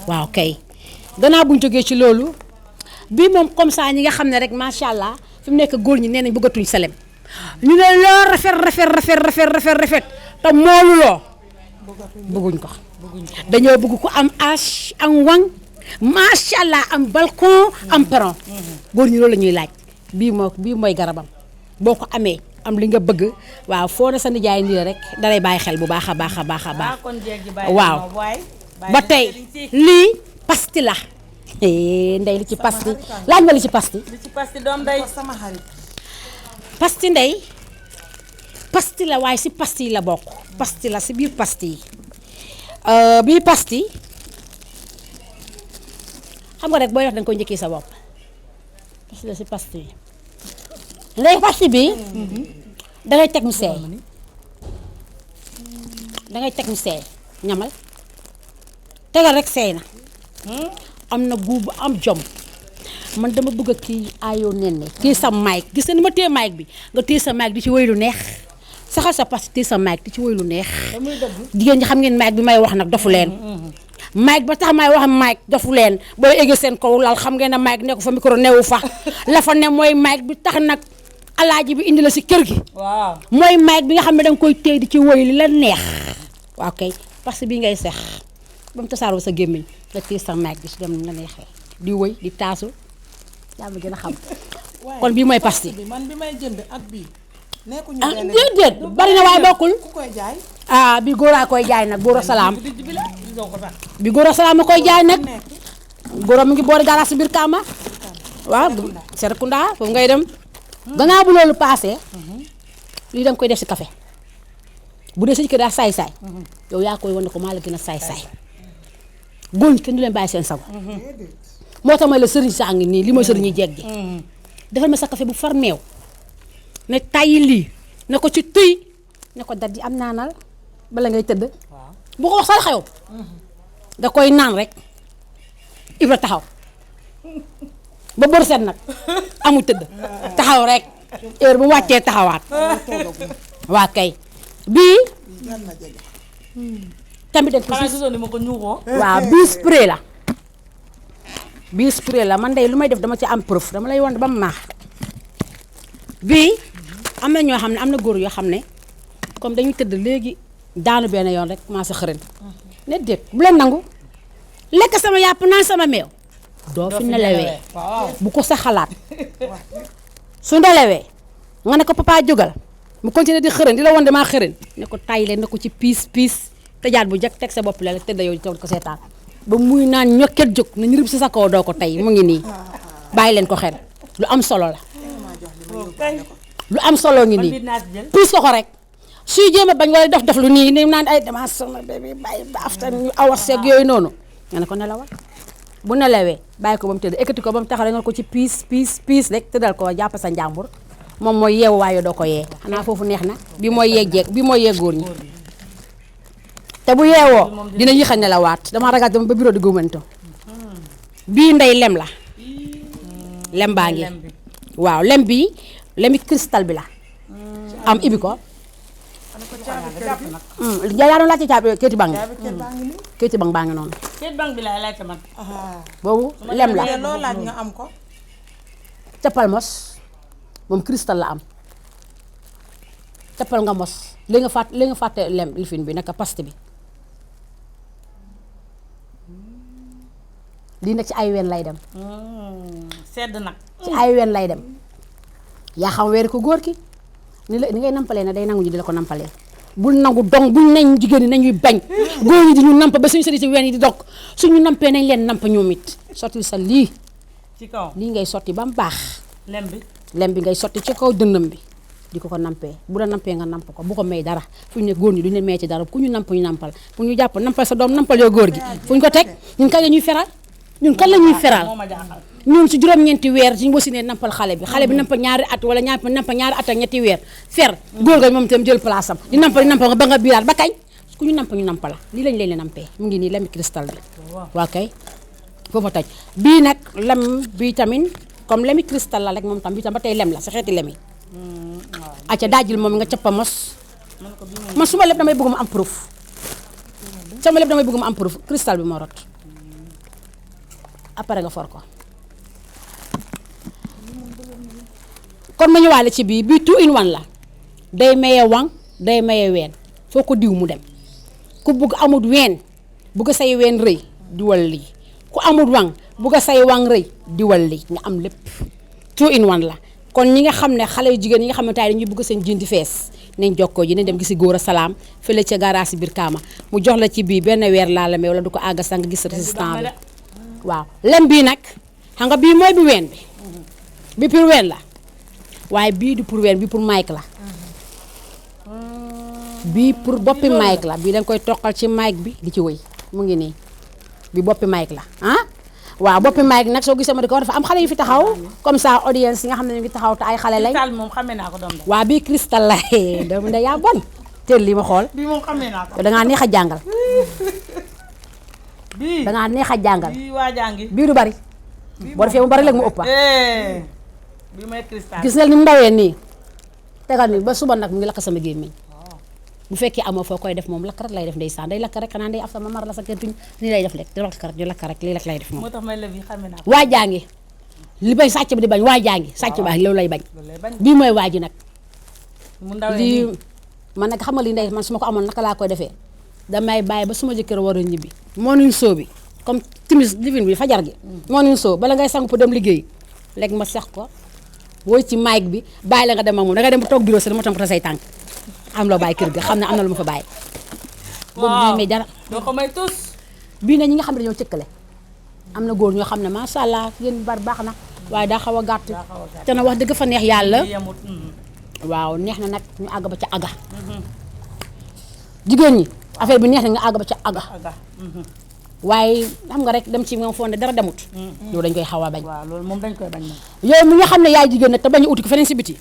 waaw kay gannaaw buñ jógee ci loolu bii moom comme ça ñi nga xam ne rek macha allah fi mu nekk góor ñi nee nañ bëggatuñ selem ñu ne loo rafet te mooluloo bëgguñ ko dañoo bëgg ko am âge am wang macha allah am balcon am perron góor ñi loolu la ñuy laaj bii mooy garabam boo ko amee am li nga bëgg waaw foo na sa nijaay nii rek dalay bàyyi xel bu baax a baax a baax a baax waaw ba tey lii pasti la ndey li ci pasti laaj ma li ci pasti doom day sama xarit pasti ndey pasti la waaye si pasti yi la bokk pasti la si biir pasti yi bii pasti xam nga rek booy wax danga koy njëkkee sa bopp pasti la si pasti yi ndey pasti bi dangay teg mu seey ñamal tegal rek seey na am na guubu am jom man dama bëgg a kii aayoo nen ne kii sa mic gis nga ni ma téye mic bi nga téye sa mic di ci woy lu neex saxal sa pasti téye sa mic di ci woy lu neex jigéen ñi xam ngeen mic bi may wax nag dofu leen mic ba tax may wax mic dofu leen booy eggee seen kaw lal xam ngeen ne mic nekku fa micro newu fa la fa ne mooy mic bi tax nag alaaji bi indi la si kër gi waaw mooy mic bi nga xam ne danga koy téye di ci woy li la neex waaw kay parce que bii ngay sex ba mu tasaaroo sa gémmiñ nga téye sa mic bi si dem na neexee di woy di taasu yaa ma gën a xam kon bii mooy pasti bi man bi may jënd ak bii nekkuñu ah benn déedéet bari na waaye bokkul ku koy jaay ah bi góor a koy jaay nag góor a salaam bi góor a salaam a koy jaay nag góor a mu ngi boori gaaraas si biir Kaama waaw Serekunda foofu ngay dem gannaaw bu loolu paasee lii danga koy def si café bu dee sa kër daa saay-saay yow yaa koy wane ko maa la gën a saay-saay góor ñi kenn du leen bàyyi seen sago moo tax may la sëriñ saa ngi nii li mooy sëriñu jeeg ji defal ma sa café bu far meew ne tàyyi lii ne ko ci tëy ne ko dat yi am naanal bala ngay tëdd bu ko wax sal xew da koy naan rek Ibra taxaw ba bër set nag amul tëdd taxaw rek heure bu wàccee taxawaat waa kay bii jar na jege tamit dañ ko xanaa si gisoon ni ma ko ñuuxoo waaw bii spray la bii spray la man de lu may def dama ci am preuve dama lay won ba mu maax bii am na ñoo xam ne am na góor yoo xam ne comme dañuy tëdd léegi daanu benn yoon rek commencé xërën ne déet bu leen nangu lekk sama yàpp naan sama meew doo fi nelawee waaw bu ko sa xalaat su nelawee nga ne ko papa jógal mu continuer di xërën di la won damaa xërën ne ko tàyyi leen ne ko ci piis tëjaat bu jëkk teg sa bopp la tëdd yow toog ko seetaan ba muy naan ñokket jóg na ñu rib si sa kaw doo ko tey mu ngi nii bàyyi leen ko xel lu am solo la lu am solo ngi nii piis ko rek suy jéem a bañ wala dof lu nii ni naan ay dama sama bébé bàyyi ba afta ñu awas seeg yooyu noonu nga ne ko nelawal bu nelawee bàyyi ko ba mu tëdd ekkati ko ba mu taxaw nga ko ci piis rek tëddal ko jàpp sa njàmbur moom mooy yeewu waaye doo ko yee xanaa foofu neex na bi mooy yeeg jeeg bi mooy yeeg góor ñi te bu yeewoo dina yéex a nelawaat dama ragal dama ba bureau di gouvernement bii ndey lem la lem baa ngi waaw lem bi lemi cristal bi la am ibi ko yaa doon laajte caabi kéeti bang kéeti bang baa ngi noonu kéet bang bi laay laajte man boobu lem la mais loo laaj nga am ko cappal mos moom cristal la am cappal nga mos li nga fàtte lem lifin bi naka paste bi lii nag ci ay ween lay dem sedd nag ci ay ween lay dem yaa xam weeri ko góor ki ni ngay nampalee na day nangu ñu di la ko nampalee bul nangu dong buñ nañ jigéen ñi nañuy bañ góor ñi di ñu namp ba suñu sëri ci ween yi di dog suñu nampee nañ leen namp ñoom it sotti sa lii ci kaw lii ngay sotti ba mu baax lem bi lem bi ngay sotti ci kaw dënnam bi di ko nampee bu la nampee nga namp ko bu ko may dara fu ñu ne góor ñi duñu leen may ci dara ku ñu namp ñu nampal fu ñu jàpp nampal sa doom nampal yoo góor gi fu ñu ko teg ñun kan la ñuy feral ñun si juróom-ñeenti weer suñu wasinee nampal xale bi nampal ñaari at wala nampal ñaari at ak ñetti weer fer góor ga moom itam jël place am di nampal nga ba nga biiraat ba kañ ku ñu namp ñu nampal la lii lañ leen nampee mu ngi nii lemi cristal bi waa kay foofa toj bii nag lem bii tamit comme lemi cristal la rek moom tam bii tam ba tey lem la sa xeeti lem yi acca daajil moom nga cappa mos man su ma lépp damay bëgg mu am proof cristal bi moo rot après nga for ko kon ma ñëwaale ci bii 2 in 1 la day maye wang day maye ween foo ko diw mu dem ku bugg amut ween bugg say ween rëy diwal lii ku amut wang bugg say wang rëy diwal lii nga am lépp 2 in 1 la kon ñi nga xam ne xale yu jigéen ñi nga xam ne tay dañuy bugg seen jën di fees nañ jokkoo ji nañ dem gisi góor a salaam fële ca garage biir kaama mu jox la ci bii benn weer laa la may wala du ko àgga sax nga gis résistant bi waaw lem bii nag xam nga bii mooy bi ween bi pour ween la waaye bii du pour ween bii pour mic la bii pour boppi mic la bii danga koy toqal ci mic bi di ci wëy mu ngi nii bi boppi mic la waaw boppi mic nag soo gisee ma di ko dafa am xale yu fi taxaw comme ça audience yi nga xam ne ñu ngi taxaw te ay xale lañ cristal moom xamee naa ko doom waaw bii cristal la doomu ndey yaa bon teel li ma xool bii moom xamee naa ko dangaa neex a jàngal bii dangaa neex a jàngal bii waa jàngi bii du bari boo defee mu bari léegi mu ëppa bii mooy cristal gis nga ni mu ndawee nii tegal ni ba suba nag mu ngi lakk sama gémmiñ bu fekkee amoo foo koy def moom lakk rek lay def ndeysaan day lakk rek xanaa day af sama mar la sa kër tuñ nii lay def rek di lakk rek lii rek lay def moom moo tax may la bii xamee naa ko waa jàngi li bay sàcc bi di bañ waa jàngi sàcc baax loolu lay bañ bii mooy waa ji nag mu ndawee lii nii man nag xam nga li ndey man su ma ko amoon naka laa koy defee damay bàyyi ba suma jëkkër war a ñibbi morning show bi comme timis livin bi fajar gi morning show bala ngay sangu pour dem liggéey léegi ma sex ko wooy ci mic bi bàyyi la nga dem ak moom da nga dem toog bureau si dama tam ko say tànk am loo bàyyi kër ga xam ne am na lu ma fa bàyyi boobu bii may dara doo ko may tus bii nag ñi nga xam ne dañoo cëkkale am na góor ñoo xam ne macha allah yéen bar baax na waaye daa xaw a gàtt te na wax dëgg fa neex yàlla yamut waaw neex na nag ñu àgg ba ca aga jigéen ñi affaire bi neex na nga àgg ba ca aga waaye xam nga rek dem ci moom fonde dara demut yow dañ koy xaw a bañ waaw loolu moom dañ koy bañ moom yow mi nga xam ne yaay jigéen nag te bañ a uti ko feneen si biti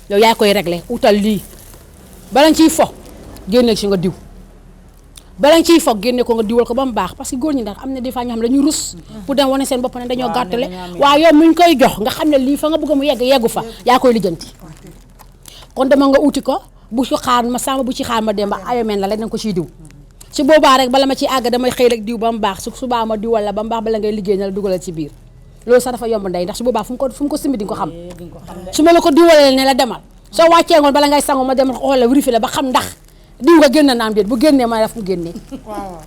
yow yaa koy réglé utal lii bala nga ciy fo génne si nga diw bala nga ciy fo génne ko nga diwal ko ba mu baax parce que góor ñi ndax am na des fois ñoo xam ne dañuy rus pour dem wane seen bopp ne dañoo gàttale waaw yow mi ñu koy jox nga xam ne lii fa nga bëgg mu yeggu fa yaa koy lijjanti kon dama nga uti ko bu ci xaar ma sàmm bu ci xaar ma dem ba ayomeen la rek danga ko ciy diw su boobaa rek bala ma ciy àgg damay xëy rek diw ba mu baax su subaa ma diwal la ba mu baax bala ngay liggéey na la dugalal ci biir loolu sax dafa yomb ndey ndax su boobaa fu mu ko simbi di nga ko xam su ma la ko diwalee ne la demal soo wàccee ngoon bala ngay sangu ma dem xool la vérifier la ba xam ndax diw nga génn naam déet bu génnee ma def mu génnee waaw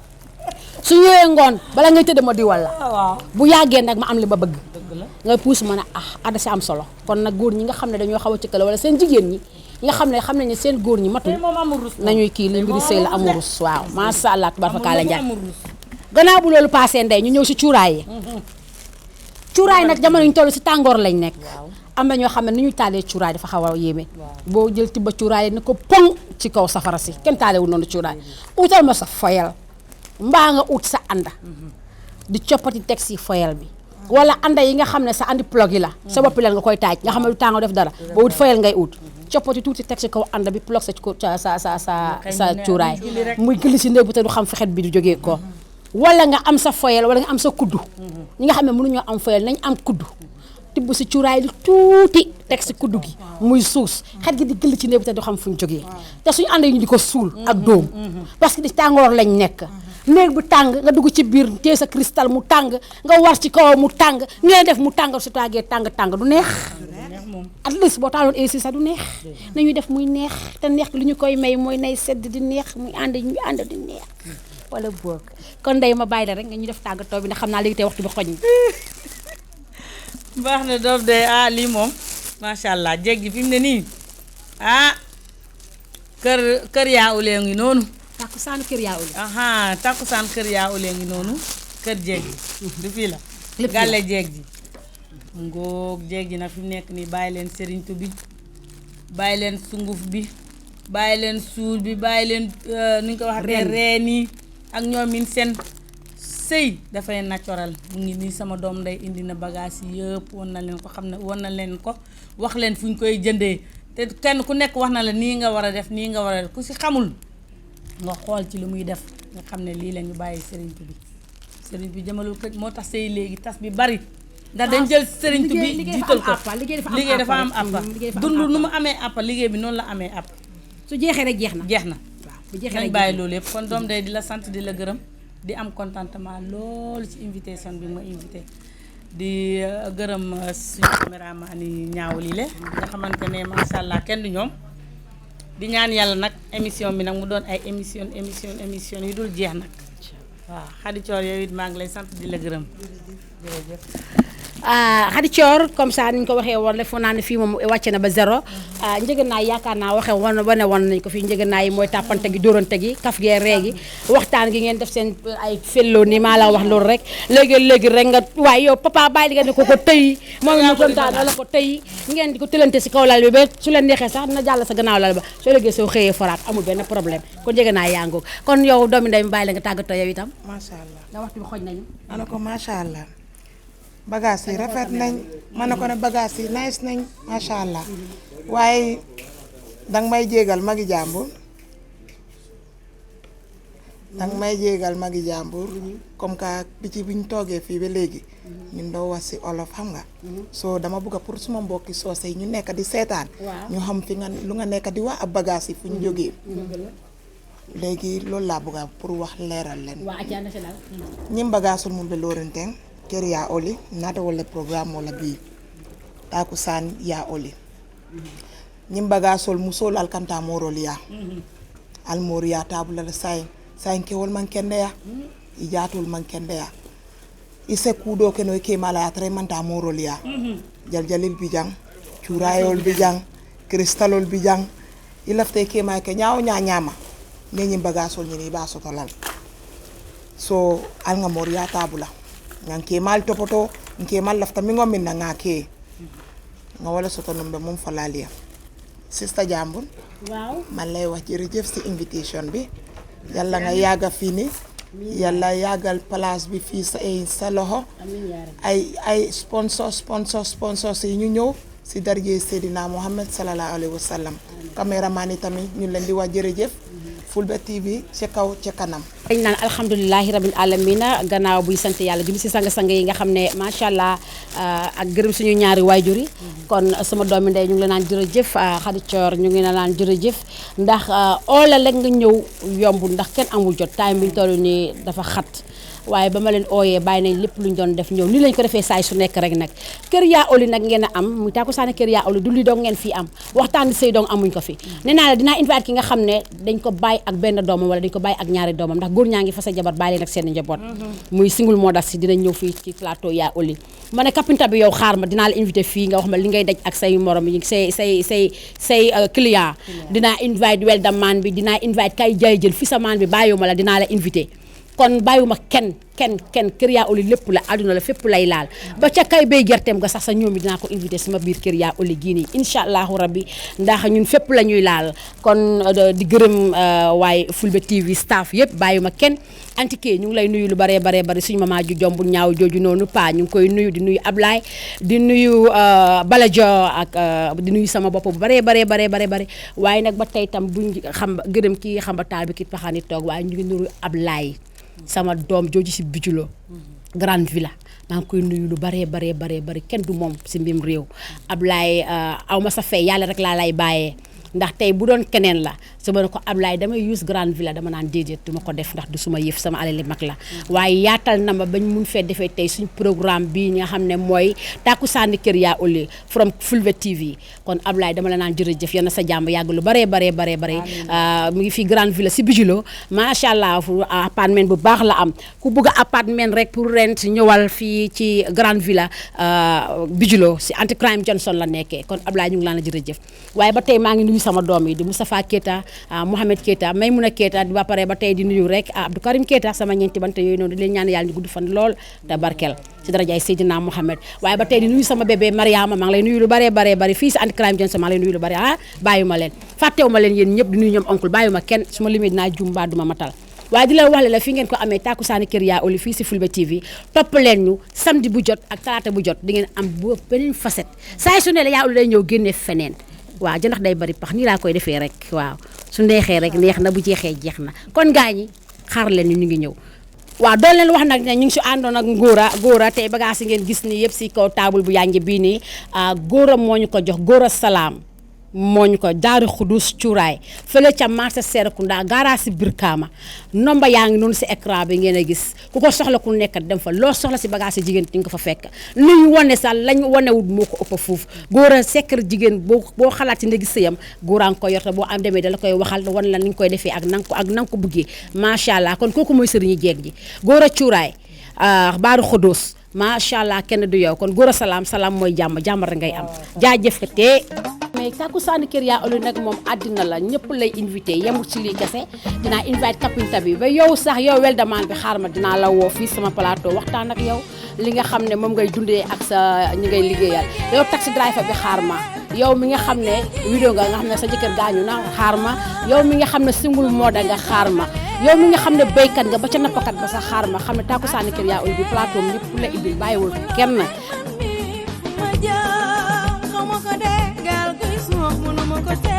su ñëwee ngoon bala ngay tëdd ma diwal la waaw bu yàggee nag ma am li ma bëgg dëgg la nga puus ma ne ada si am solo kon nag góor ñi nga xam ne dañoo xaw a cëkkale wala seen jigéen ñi nga xam nañ ne seen góor ñi matul moom amul rus nañuy kii li mbiri sëy la amul rus waaw masha Allah tabarakaala njaay amul rus gannaaw bu loolu passé ndey ñu ñëw si cuuraay yi cuuraay nag jamono ñu toll si tàngoor lañ nekk am na ñoo xam ne ni ñuy taalee cuuraay dafa xaw a yéeme boo jël tibba cuuraay ne ko poŋ ci kaw safara si kenn taalewul noonu cuuraay utal ma sa foyal mbaa nga ut sa ànda di coppati teg si foyal bi wala ànda yi nga xam ne sa andi plug yi la sa boppi leen nga koy taaj nga xam ne du tàngoo def dara ba ut foyal ngay ut coppati tuuti teg si kaw ànda bi plug sa cuuraay muy gëli si néeg bu te du xam fi xet bi du jógee ko wala nga am sa foyal wala nga am sa kuddu ñi nga xam ne mënuñoo am foyal nañ am kuddu tibb si cuuraay li tuuti teg si kuddu gi muy suus xet gi di gëll ci néeg bi te du xam fu ñu jógee te suñu ànd yi ñu di ko suul ak dóom parce que di tàngoor lañ nekk néeg bu tàng nga dugg ci biir tee sa cristal mu tàng nga war ci kaw mu tàng ngeen def mu tàng su taagee tàng du neex at least boo taaloon AC sax du neex nañuy def muy neex te neex li ñu koy may mooy nay sedd di neex muy ànd ñu ànd di neex wala boog kon ndey ma bàyyi la rek nga ñu def tàggatoo bi ndax xam naa léegi tey waxtu bi xoñ baax na doom de lii moom macha allah jéeg ji fi mu ne nii kër yaa ulee ngi noonu takkusaanu kër yaa uli takkusaan kër yaa ulee ngi noonu kër jéeg ji du fii la lépp gàlle jéeg ji ngoog jeeg ji nag fi mu nekk nii bàyyi leen sëriñtu bi bàyyi leen sunguf bi bàyyi leen suul bi bàyyi leen ni ñu ko waxee reen yi ak ñoomin seen sëy dafay naturel mu ngi nii sama doom nday indi na bagage yi yëpp won na leen ko xam ne won na leen ko wax leen fu ñu koy jëndee te kenn ku nekk wax na la nii nga war a def nii nga war a def ku si xamul nga xool ci li muy def nga xam ne lii la ñu bàyyi sëriñtu bi sëriñ bi jëmalul ko moo tax sëy léegi tas bi bari ndax dañ jël sëriñtu bi jiital ko liggéey dafa am àppa dund nu mu amee àppa liggéey bi noonu la amee àpp su jeexee rek jeex na jeex na bu jeexee nañ bàyyi loolu yëpp kon doom day di la sant di la gërëm di am contentement loolu ci invitation bi ma invité di gërëm suñu caméraman yi ñaawul yi le nga xamante ne macha allah kenn du ñoom di ñaan yàlla nag émission bi nag mu doon ay émission yu dul jeex nag waaw Khady Thior yow it maa ngi lay sant di la gërëm jërëjëf Khady Thior comme ça niñ ko waxee woon rek foo naa ne fii moom wàcce na ba zéro njëgënaay yaakaar naa waxee wane woon nañ ko fii njëgënaay yi mooy tàppante gi dóorante gi kaf gee ree gi waxtaan gi ngeen def seen ay felloo ni maa la wax loolu rek léegi rek nga waaye yow papa bàyyi li ngeen di ko tëy moom mu kontaan la ko tëy ngeen di ko tëlante si kaw lal bi ba su leen neexee sax dina jàll sa gannaaw lal ba soo léegi soo xëyee foraat amul benn problème kon njëgënaay yaa ngoog kon yow doomi ndey mi bàyyi la nga tàggatoo yow itam macha allah nga waxtu bi xoj nañu ana ko macha allah bagages yi rafet nañ ma ne ko ne bagages yi nice nañ macha allah waaye danga may jéegal magi jàmbur comme que bi ci biñ toogee fii ba léegi ñun doo wax si olof xam nga soo dama bëgg pour suma mbokki soose yi ñu nekk di seetaan ñu xam fi nga lu nga nekk di wax ab bagages yi fu ñu jógee léegi loolu laa bëgg pour wax leeral leen ñim bagasul mum be lorenteng kër yaa oli naata wala programme wala bii taaku saan yaa oli ñim bagasul musol alkanta morol yaa almor yaa tabula la sayin kewol man kende ya i jaatul man kende ya i se kuuɗo ke no ke mala ya tare manta morol yaa jaljalil bi jang cuurayol bi jang cristalol bi jang i lafte ke ma ke ñaawo ñaama ne ñim bagasul ñini ba sotolal so alga mor yaa tabula ngan ke mal topoto nke mal lafta mi ngomin na ngake nga wala soto nombe mum falalia sister jambun waaw man lay wax jërëjëf si invitation bi yalla nga yaga fini yalla yagal place bi fi sa loxo ay sponsor yi ñu ñëw si darje Seydina Muhammad sallallahu alayhi wa sallam cameraman yi tamit ñu leen di wax jërëjëf Fulbe TV ci kaw ci kanam dañ naan alhamdulilahi rabbil alamina gannaaw buy sant yàlla julli si sang-sang yi nga xam ne macha allah ak gërëm suñu ñaari waajur yi kon sama doomi ndey ñu ngi la naan jërëjëf Khady Thior ñu ngi la naan jërëjëf ndax oola la nga ñëw yombul ndax kenn amul jot time bi ñu toll nii dafa xat waaye ba ma leen ooyee bàyyi nañ lépp luñ doon def ñëw nii lañ ko defee saay su nekk rek nag kër yaa oli nag ngeen a am muy tàkkusaani kër yaa oli du li dong ngeen fii am waxtaan di sëy dong amuñ ko fi nee naa la dinaa invite ki nga xam ne dañ ko bàyyi ak benn doomam wala dañ ko bàyyi ak ñaari doomam ndax góor ñaa ngi fasa jabar bàyyi leen ak seen njaboot muy single mother si dinañ ñëw fii ci plateau yaa oli ma ne kapinta bi yow xaar ma dinaa la invité fii nga wax ma li ngay daj ak say morom yi say client dinaa invite welda man bi dinaa invite kay jaay jël fi sa maan bi bàyyiwuma la dinaa la invité kon bàyyiwuma kenn kër yaa oli lépp la àdduna la fépp lay laal ba ca kay bay gerteem nga sax sa ñoom bi dinaa ko invité sama biir kër yaa oli gii nii incha allahu rabbi ndax ñun fépp la ñuy laal kon di gërëm waaye Fulbe TV staff yëpp bàyyiwuma kenn antiqué ñu ngi lay nuyu lu baree bari suñu maman ju jombu ñaaw jooju noonu pa ñu ngi koy nuyu di nuyu Ablaye di nuyu Balajo ak di nuyu sama bopp bu baree waaye nag ba tey tam buñ xam gërëm kii xam ba taal bi ki paxaani toog waaye ñu ngi nuyu Ablaye sama doom jooju si bijulo grande villa maa ngi koy nuyu lu baree kenn du moom si mbim réew Ablaye aw ma sa fay yàlla rek laa lay bàyyee ndax tey bu doon keneen la su ma ne ko Ablaye damay use grande villa dama naan déedéet du ma ko def ndax du suma yëf sama alali mag la waaye yaatal na ma bañ mun fee defee tey suñ programme bii nga xam ne mooy tàkkusaani kër yaa oli from Fulbe TV kon Ablaye dama la naan jërëjëf yal na sa jàmm yàgg lu baree mu ngi fii grande villa si bijulo macha allah appartement bu baax la am ku bëgg appartement rek pour rent ñëwal fii ci grande villa bijulo si anti crime Johnson la nekkee kon Ablaye ñu ngi laan la jërëjëf waaye ba tey maa ngi nuyu sama doom yi di Moustapha Keita Mohamed Keita Maymouna Keita ba pare ba tey di nuyu rek Abdou Karim Keita sama ñeenti bante yooyu noonu di leen ñaan yàlla ñu gudd fan lool te barkeel ci darajaay Seydina Mohamed waaye ba tey di nuyu sama bébé Mariama maa ngi lay nuyu lu bare bare fii si anti crime Johnson maa ngi lay nuyu lu bare bàyyuma leen fàttewuma leen yéen ñëpp di nuyu ñoom oncle bàyyuma kenn su ma limee dinaa jum mbaa duma matal waaye di la wax la fi ngeen ko amee Takusaani Kër Yaa Oli fii si Fulbe TV topp leen ñu samedi bu jot ak talaata bu jot di ngeen am bu beneen facette saa su ne la Yaa Oli day ñëw génne feneen waaw jëndax day bari pax nii laa koy defee rek waaw su neexee rek neex na bu jeexee jeex na kon gaa ñi xaar leen ñu ngi ñëw waaw doon leen wax nag ne ñu ngi si àndoon ak góora tey bagage yi ngeen gis ni yëpp si kaw table bu yànj bii nii góora moo ñu ko jox góora salaam moo ñu ko Daaru Xudus cuuraay fële ca marché Serekunda garage si Birkama nomba yaa ngi noonu si écran bi ngeen a gis ku ko soxla ku nekk dem fa loo soxla si bagage si jigéen di nga ko fa fekk lu ñu wane sax lañ wanewut moo ko ëpp fuuf góor a sekkar jigéen boo xalaat ci ndegi sëyam góoraan ko yor te boo am demee da la koy waxal wan la ni nga koy defee ak nanga ko bëggee macha allah kon kooku mooy sëriñu jeeg ji góor a cuuraay Daaru Xudus macha allah kenn du yow kon góor a salaam mooy jàmm rek ngay am jaajëfate mais Takusaani Kër Yaa Oli nag moom àddina la ñëpp lay invité yemul ci lii kese dinaa invite kapinta bi ba yow sax yow weldamaan bi xaar ma dinaa la woo fii sama plateau waxtaan ak yow li nga xam ne moom ngay dundee ak sa ñi ngay liggéeyal yow taxi driver bi xaar ma yow mi nga xam ne vidéo nga xam ne sa jëkkër gaañu na xaar ma yow mi nga xam ne single mother nga xaar ma yow mi nga xam ne béykat nga ba ca nappakat ba sa xaar ma xam ne Takusaani Kër Yaa Oli bi plateau ñëpp la indil bàyyiwul kenn Como que de gal que isso não me